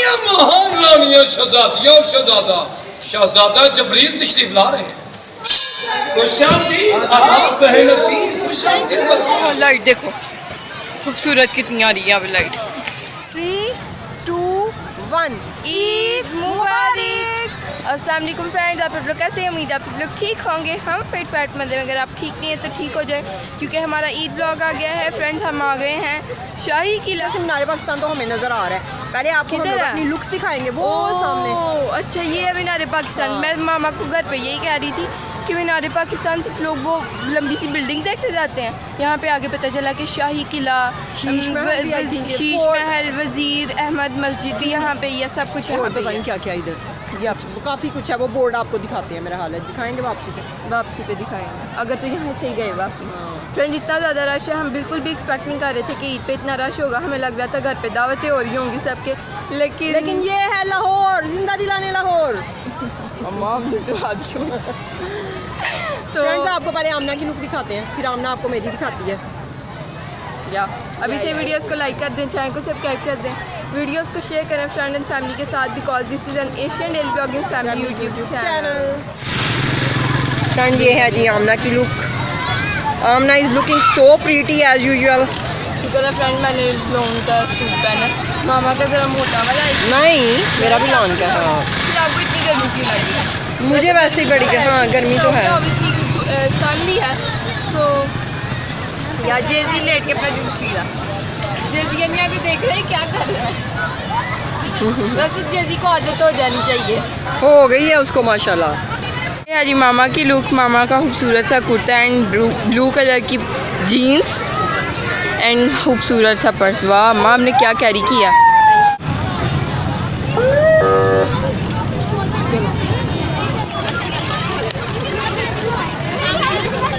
रानियां, महान रानियां, शहजादियां और शहजादा, शहजादा जबरील तशरीफ ला रहे हैं। लाइट देखो खूबसूरत कितनी आ रही है अब लाइट। 3, 2, 1 ईद मुबारक। अस्सलाम वालेकुम फ्रेंड्स, आप लोग कैसे हैं? उम्मीद है आप लोग ठीक होंगे। हम फिट फैट मज़े में, अगर आप ठीक नहीं है तो ठीक हो जाए, क्योंकि हमारा ईद ब्लॉग आ गया है। फ्रेंड्स हम आ गए हैं शाही किला से। मीनार पाकिस्तान तो हमें नज़र आ रहा है। पहले आपको हम लोग अपनी लुक्स दिखाएंगे, वो सामने। अच्छा ये है मीनार पाकिस्तान। मैं मामा को घर पे यही कह रही थी कि मीनार पाकिस्तान सिर्फ लोग वो लंबी सी बिल्डिंग देखते जाते हैं। यहाँ पे आगे पता चला कि शाही किला, शीश महल, वज़ीर अहमद मस्जिद भी यहाँ पे, ये सब कुछ यहाँ पे क्या क्या इधर काफ़ी कुछ है। वो बोर्ड आपको दिखाते हैं, मेरा हाल है दिखाएंगे वापसी पे दिखाएंगे अगर तो यहाँ से ही गए वापस। फ्रेंड इतना ज़्यादा रश है, हम बिल्कुल भी एक्सपेक्ट नहीं कर रहे थे कि ईद पे इतना रश होगा। हमें लग रहा था घर पे दावतें हो रही होंगी सबके, लेकिन ये है लाहौर, जिंदा दिलाने लाहौर। तो आपको पहले आमना की लुक दिखाते हैं, फिर आमना आपको मेरी दिखाती है। अभी से वीडियोस को लाइक कर दें, चैनल को सब्सक्राइब कर दें, वीडियोस को शेयर करें फ्रेंड एंड फैमिली के साथ, because this is an Asian daily blogging family YouTube channel. Friend ये है जी आमना की look. Amna is looking so pretty as usual. शुक्र है फ्रेंड मैंने लॉन का सूट पहना, मामा का जरा मोटा वाला है। नहीं मेरा भी लॉन का है। फिर आपको इतनी गर्मी क्यों लगी? मुझे वैसे ही बड़ी हाँ गर्मी तो है, सन भी है। सो या जेजी लेट के अपना जूस पी रहा। जेजी यहाँ पे देख रहे हैं क्या कर रहा है। वैसे जेजी को आदत हो जानी चाहिए, हो गई है उसको माशाल्लाह। ये है जी मामा की लुक। मामा का खूबसूरत सा कुर्ता एंड ब्लू कलर की जीन्स एंड खूबसूरत सा पर्स। वाह माँ ने क्या कैरी किया।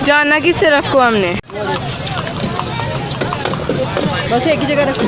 जाना किस तरफ को हमने? बस एक ही जगह रखो।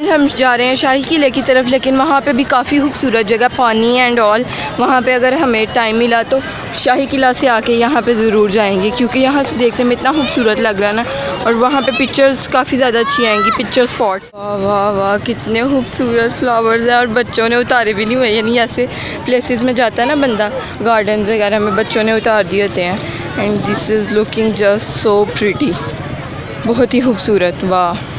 हम जा रहे हैं शाही किले की तरफ, लेकिन वहाँ पे भी काफ़ी खूबसूरत जगह, पानी एंड ऑल। वहाँ पे अगर हमें टाइम मिला तो शाही किला से आके यहाँ पे ज़रूर जाएंगे, क्योंकि यहाँ से देखने में इतना खूबसूरत लग रहा है ना। और वहाँ पे पिक्चर्स काफ़ी ज़्यादा अच्छी आएंगी, पिक्चर स्पॉट्स। वाह वाह वाह कितने खूबसूरत फ्लावर्स हैं, और बच्चों ने उतारे भी नहीं हुए। यानी ऐसे प्लेसेस में जाता है ना बंदा, गार्डन वगैरह में बच्चों ने उतार दिए होते हैं। And this is looking just so pretty, बहुत ही खूबसूरत। वाह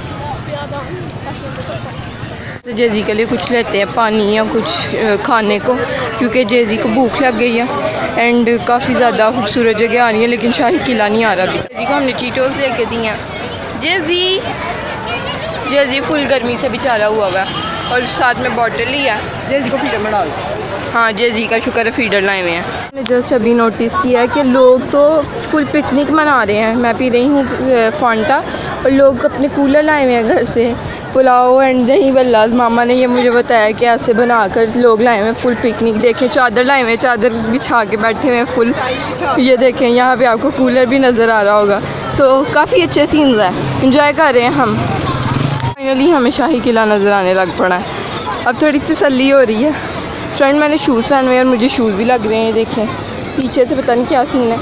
जेजी के लिए कुछ लेते हैं, पानी या कुछ खाने को, क्योंकि जेजी को भूख लग गई है। एंड काफ़ी ज़्यादा खूबसूरत जगह आ रही है, लेकिन शाही किला नहीं आ रहा अभी। जेजी को हमने चीटोस लेके दी हैं। जेजी फुल गर्मी से बेचारा हुआ है, और साथ में बॉटल लिया। जेजी को फीडर में डाल। हाँ जेजी का शुक्र है फीडर लाए हुए हैं। मैंने जस्ट अभी नोटिस किया है कि लोग तो फुल पिकनिक मना रहे हैं। मैं पी रही हूँ फांटा, और लोग अपने कूलर लाए हुए हैं घर से, पुलाव एंड दही बल्ला। मामा ने ये मुझे बताया कि ऐसे बनाकर लोग लाए हुए हैं फुल पिकनिक। देखें चादर लाए हुए हैं, चादर बिछा के बैठे हुए हैं फुल। ये देखें यहाँ पे आपको कूलर भी नज़र आ रहा होगा। सो काफ़ी अच्छे सीन्स हैं, इंजॉय कर रहे हैं हम। फाइनली हमें शाही किला नज़र आने लग पड़ा है, अब थोड़ी तसल्ली हो रही है। फ्रेंड मैंने शूज़ पहने हुए और मुझे शूज़ भी लग रहे हैं। देखें पीछे से पता नहीं क्या सीन है।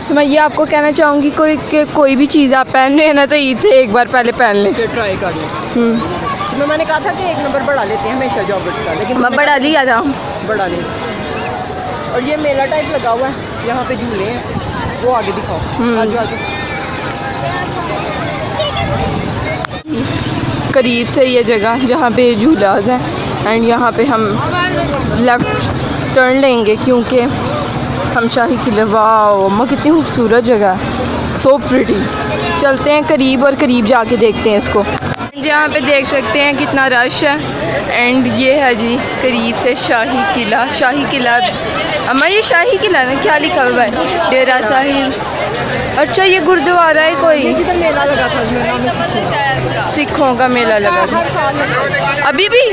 तो मैं ये आपको कहना चाहूँगी कोई भी चीज़ आप पहन रहे हैं ना, तो ईद से एक बार पहले पहन लें, ट्राई कर लें। तो मैंने कहा था कि 1 नंबर बढ़ा लेते हैं हमेशा जॉगर्स का, लेकिन मैं बढ़ा लिया था, बढ़ा ले। और ये मेला टाइप लगा हुआ है, यहाँ पे झूले हैं, वो आगे दिखाओ। आजू आजू करीब से ये जगह जहाँ पे झूलाज हैं, एंड यहाँ पे हम लेफ़्ट टर्न लेंगे क्योंकि हम शाही किले। वाह अम्मा कितनी खूबसूरत जगह है, सो प्रिटी। चलते हैं करीब, और करीब जाके देखते हैं इसको। यहाँ पे देख सकते हैं कितना रश है। एंड ये है जी करीब से शाही किला। शाही किला अम्मा ये शाही किला ना, क्या लिखा हुआ है? डेरा साहिब अच्छा ये गुरुद्वारा है कोई, ये जिधर मेला लगा था मेला में सिखों का मेला लगा था हर साल लगता है। अभी भी।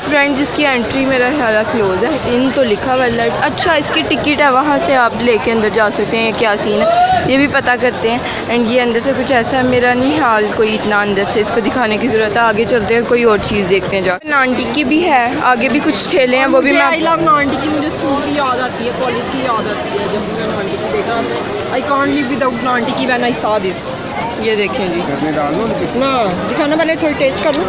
फ्रेंड जिसकी एंट्री मेरा ख्याल क्लोज है, इन तो लिखा हुआ है। अच्छा इसकी टिकट है, वहाँ से आप लेके अंदर जा सकते हैं। क्या सीन है ये भी पता करते हैं। एंड ये अंदर से कुछ ऐसा है, मेरा नहीं हाल कोई इतना अंदर से इसको दिखाने की ज़रूरत है। आगे चलते हैं, कोई और चीज़ देखते हैं। जा नानटी की भी है, आगे भी कुछ ठेले हैं, वो भी मैं आई लव नानटी की। मुझे स्कूल की याद आती है, कॉलेज की याद आती है। जब मैंने नानटी की देखा, आई कॉन्ट लिव विदाउट नानटी की व्हेन आई सॉ दिस। ये देखें जी, ना दिखाना, पहले थोड़ी टेस्ट कर लूँ।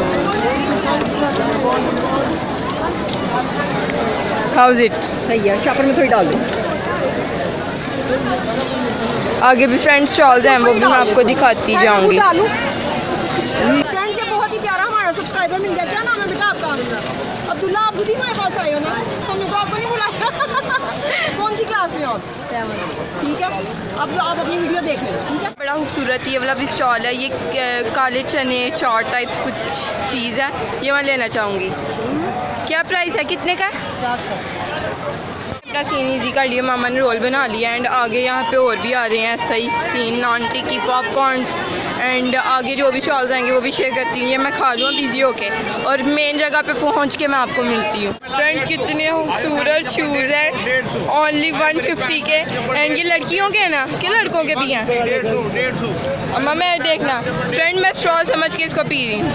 How is it? सही है, शापर में थोड़ी डाल दूँ। आगे भी फ्रेंड स्टॉल्स हैं, वो भी मैं आपको दिखाती जाऊँगी। फ्रेंड्स ये बहुत ही प्यारा हमारा सब्सक्राइबर मिल गया। क्या नाम है बेटा आपका? अब्दुल्ला। आप खुद ही हमारे पास आए हो ना, हमने तो आपको नहीं बुलाया। कौन सी क्लास में हो आप? 7। ठीक है, अब आप अपनी वीडियो देख लेना। ठीक है, बड़ा खूबसूरत ये वाला भी स्टॉल है। ये काले चने चाट टाइप कुछ चीज़ है, ये मैं लेना चाहूँगी। क्या प्राइस है, कितने का है? 50 का। अपना सीन ईजी कर लिया, मामा ने रोल बना लिया। एंड आगे यहाँ पे और भी आ रहे हैं सही scene, naan tikki, popcorns. And आगे जो भी स्टॉल्स आएंगे वो भी शेयर करती हूँ। ये मैं खा लूँ बिजी होके, और मेन जगह पे पहुँच के मैं आपको मिलती हूँ। फ्रेंड्स कितने खूबसूरत शूज़ हैं, ओनली 150 के। एंड ये लड़कियों के हैं ना कि लड़कों के भी हैं? 150। अम्मा मैं देखना फ्रेंड, मैं स्ट्रॉ समझ के इसको पी रही हूँ,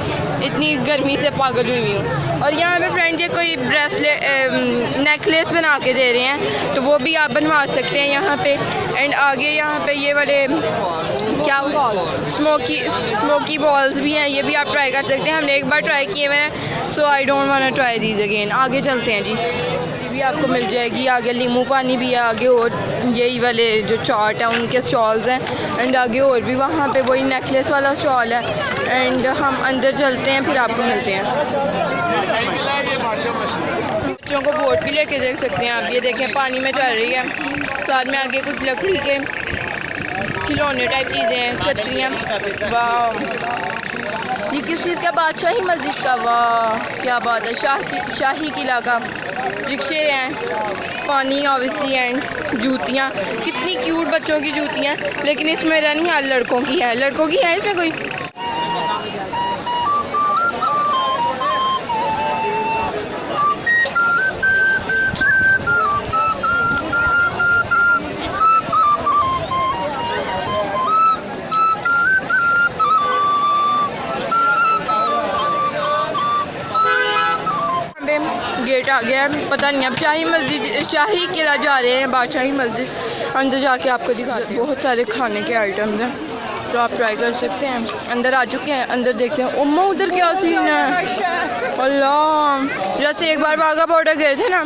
इतनी गर्मी से पागल हुई हूँ। और यहाँ पे फ्रेंड ये कोई ब्रेसलेट नेकलेस बना के दे रहे हैं, तो वो भी आप बनवा सकते हैं यहाँ पे। एंड आगे यहाँ पे ये वाले क्या स्मोकी बॉल्स भी हैं, ये भी आप ट्राई कर सकते हैं। हमने एक बार ट्राई किए हुए हैं, so I don't want to try these again. आगे चलते हैं जी, ये भी आपको मिल जाएगी। आगे नींबू पानी भी है, आगे और यही वाले जो चाट है उनके स्टॉल्स हैं। एंड आगे और भी वहाँ पे वही नेकलेस वाला स्टॉल है। एंड हम अंदर चलते हैं, फिर आपको मिलते हैं। बच्चों को बोट भी लेके देख सकते हैं आप, ये देखें पानी में चल रही है। साथ में आगे कुछ लकड़ी के खिलौने टाइप चीज़ें हैं, छतरियाँ। वाह, ये किस चीज़ का? बादशाही मस्जिद का। वाह क्या बात है, शाही किला का। रिक्शे हैं, पानी ऑब्वियसली, एंड जूतियाँ कितनी क्यूट बच्चों की जूतियाँ। लेकिन इसमें मेरा नहीं हाल, लड़कों की है। लड़कों की है इसमें कोई? गेट आ गया है, पता नहीं अब शाही किला जा रहे हैं, बादशाही मस्जिद। अंदर जाके आपको दिखाते हैं। बहुत सारे खाने के आइटम्स हैं, तो आप ट्राई कर सकते हैं। अंदर आ चुके हैं, अंदर देखते हैं। उम्मा उधर क्या सीन है, अल्लाह। जैसे एक बार बागा बॉर्डर गए थे ना,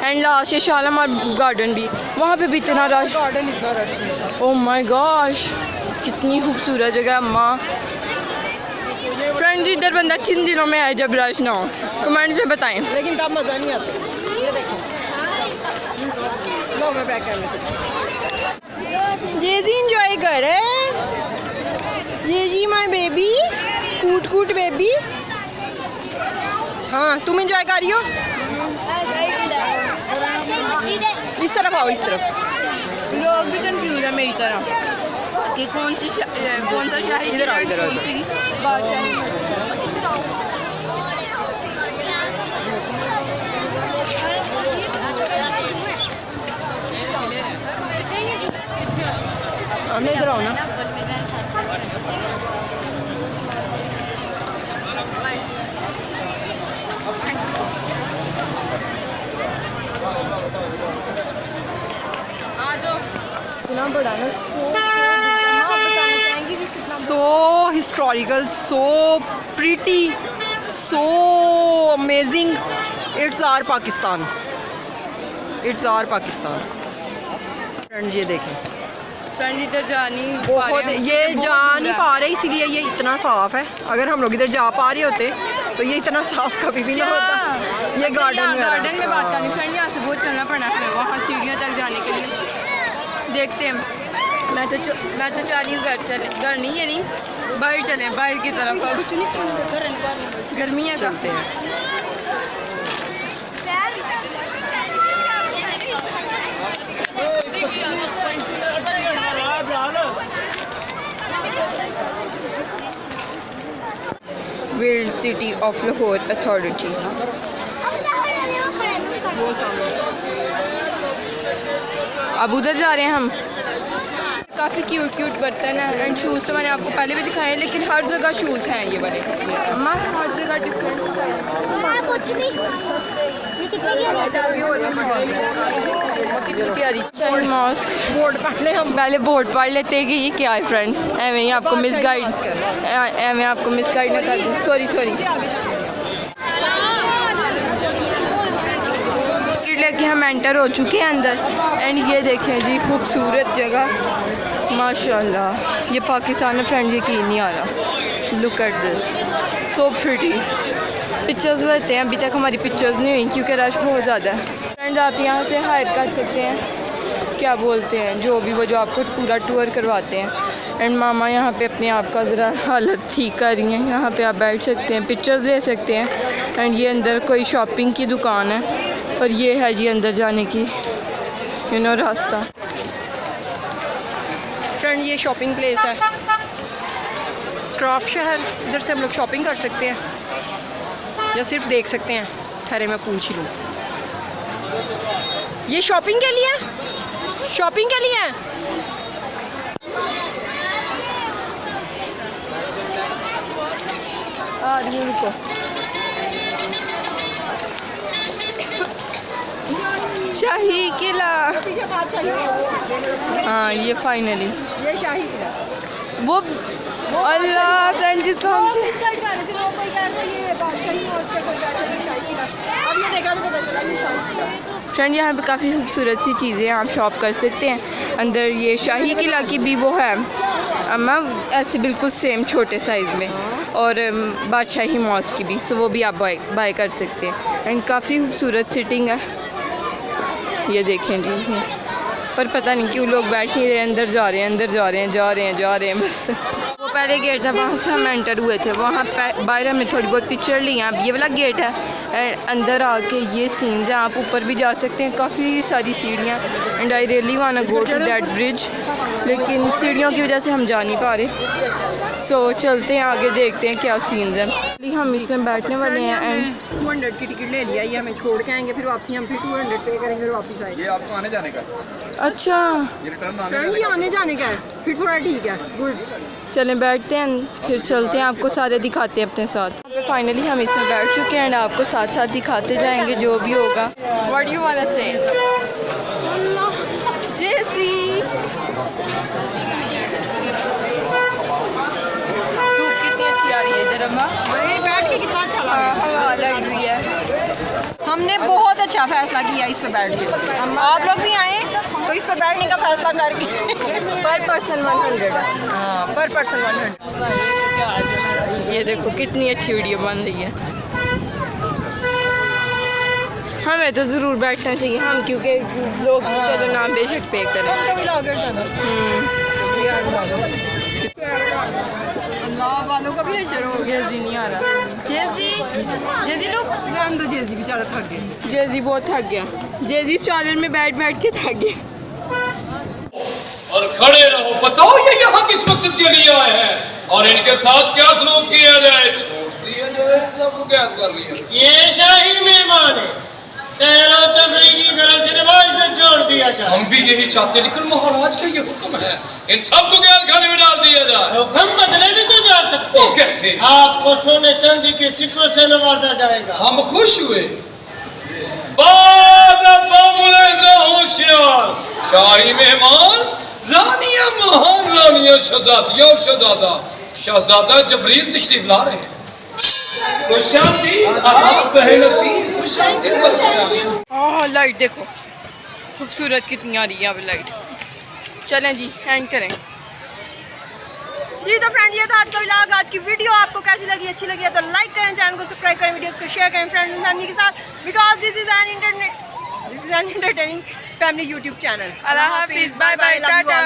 एंड लास्ट ये शालामार गार्डन भी, वहाँ पे भी इतना रश। गार्डन इतना रश है। ओह माय गॉश, कितनी खूबसूरत जगह अम्मा। फ्रेंड्स इधर बंदा किन दिनों में आए जब रश ना हो, कमेंट में बताएं। लेकिन तब मज़ा नहीं आता। ये देखो, लो मैं बैक कैमरे से। जेजी इंजॉय कर रहे हैं। जेजी माय बेबी, कूट कूट बेबी। हाँ तुम इंजॉय कर रही हो? इस तरफ आओ, इस तरफ। लोग भी कंफ्यूज है मेरी तरह कि कौन सा शाही इधर आओ, इधर आओ, कौन सी बादशाही। हमने इधर आओ ना। इतना बड़ा ना, so historical, so pretty, so amazing. It's our Pakistan. It's our Pakistan. Friends ये देखें, फ्रेंड इधर जा नहीं पा बहुत रहे हैं। ये बहुत जा नहीं गंदा पा रहे, इसीलिए ये इतना साफ है। अगर हम लोग इधर जा पा रहे होते तो ये इतना साफ कभी भी ना होता। ये गार्डन में बात करनी फ्रेंड, यहाँ से बहुत चलना पड़ना है वहाँ सीढ़ियों तक जाने के लिए। देखते हैं, मैं तो चाह रही हूँ घर नहीं है, नहीं बाहर चलें, बाहर की तरफ। गर्मी है, चलते हैं। City of Lahore authority. अब उधर जा रहे हैं हम। काफ़ी क्यूट बर्तन है एंड शूज़ तो मैंने आपको पहले भी दिखाए हैं, लेकिन हर जगह शूज़ हैं ये वाले। अम्मा हर जगह डिफरेंट कितनी प्यारी मॉस्क। बोर्ड पढ़ ले हम, पहले बोर्ड पढ़ लेते हैं कि ये क्या है फ्रेंड्स। एवं ही आपको मिसगाइड ना कर दूँ। सॉरी लेके हम एंटर हो चुके हैं अंदर एंड ये देखें जी खूबसूरत जगह माशाल्लाह। ये पाकिस्तान में फ्रेंड यकीन नहीं आ रहा। Look at this so pretty. Pictures लेते हैं, अभी तक हमारी पिक्चर्स नहीं हुई क्योंकि रश बहुत ज़्यादा है। फ्रेंड आप यहाँ से हायर कर सकते हैं, क्या बोलते हैं जो भी वो जो आपको पूरा टूर करवाते हैं। एंड मामा यहाँ पे अपने आप का ज़रा हालत ठीक कर रही हैं। यहाँ पे आप बैठ सकते हैं, पिक्चर्स ले सकते हैं। एंड ये अंदर कोई शॉपिंग की दुकान है और ये है जी अंदर जाने की रास्ता। फ्रेंड ये शॉपिंग प्लेस है, क्राफ्ट शहर। इधर से हम लोग शॉपिंग कर सकते हैं या सिर्फ देख सकते हैं। ठहरे मैं पूछ ही लूँ, ये शॉपिंग के लिए है। रुको, शाही किला। पीछे बादशाही मॉस्क। हाँ ये फाइनली ये शाही किला। वो अल्लाह फ्रेंड जिसको हम मिसगाइड कर रहे थे, वो कोई कह रहा था ये बादशाही मॉस्क है, कोई कह रहा था ये शाही किला। अब ये देखा तो पता चला ये शाही किला। फ्रेंड यहाँ पे काफ़ी खूबसूरत सी चीज़ें आप शॉप कर सकते हैं। अंदर ये शाही किला की भी वो है अम्मा, ऐसे बिल्कुल सेम छोटे साइज़ में, और बादशाही मॉस्क की भी, सो वो भी आप बाय कर सकते हैं। एंड काफ़ी खूबसूरत सिटिंग है, ये देखें जी। पर पता नहीं क्यों लोग बैठ नहीं रहे, अंदर जा रहे हैं बस। वो पहले गेट था, वहाँ से हम एंटर हुए थे, वहाँ बाहर हमने थोड़ी बहुत पिक्चर ली हैं। अब ये वाला गेट है, अंदर आके ये सीन्स हैं, आप ऊपर भी जा सकते हैं, काफ़ी सारी सीढ़ियाँ। And I really want to go to that bridge, लेकिन सीढ़ियों की वजह से हम जा नहीं पा रहे। सो चलते हैं आगे, देखते हैं क्या सीन्स हैं। हम इसमें बैठने वाले हैं एंड 200 की टिकट ले लिया, ये हमें छोड़ के आएंगे, फिर वापसी हम फिर 200 पे करेंगे और वापस आएंगे। ये आपको आने जाने का, अच्छा ये रिटर्न आने जाने का है, फिर थोड़ा ठीक है, गुड। चलें बैठते हैं, फिर चलते हैं, आपको सारे दिखाते हैं अपने साथ। फाइनली हम इसमें बैठ चुके हैं एंड आपको साथ साथ दिखाते जाएंगे जो भी होगा। What do you want to say? जेसी धूप कितनी अच्छी आ रही है इधर अम्मा, वही बैठ के कितना अच्छा लगा। हवा लग रही है। हमने बहुत अच्छा फैसला किया इस पे बैठ के। आप लोग भी आए तो इस पर बैठने का फैसला करके। पर पर्सन 100 है। हाँ, पर पर्सन 100। ये देखो कितनी अच्छी वीडियो बन रही है। हमें तो ज़रूर बैठना चाहिए हम, क्योंकि लोग चलो नाम बेशक पे करें। हम तो व्लॉगर्स हैं ना। अल्लाह वालों का भी है शर्म। जेजी नहीं आ रहा। जेजी लोग रहने दो, जेजी बेचारा थक गया। जेजी बहुत थक गया। जेजी स्टॉलर में बैठ के थक गया। और खड़े रहो, बताओ ये यहाँ किस मकसद के लिए आए हैं और इनके साथ क्या सलूक किया जाए? छोड़ दिया जाए, सबको कैद कर लिया। ये शाही मेहमान है, सैर और तफरीह की गरज से रिवाज से जोड़ दिया जाए। हम भी यही चाहते हैं, लेकिन महाराज का ये हुक्म है, इन सबको कैद खाने में डाल दिया जाए। हुक्म बदले भी तो जा सकते वो हैं। कैसे? आपको सोने चांदी के सिक्कों से नवाजा जाएगा। हम खुश हुए। बाद होशियार शाही मेहमान, रानियां, महान रानियां, शहजादियां और शहजादा जबरील तशरीफ ला रहे हैं। लाइट देखो खूबसूरत कितनी आ रही है अब लाइट। चलें जी एंड करें जी। तो फ्रेंड ये था आज का व्लॉग। आज की वीडियो आपको कैसी लगी, अच्छी लगी है तो लाइक करें, चैनल को सब्सक्राइब करें, वीडियोस को शेयर करें फ्रेंड एंड फैमिली के साथ, because this is an entertaining family YouTube channel. अल्लाह हाफिज़, बाय बाय, टाटा।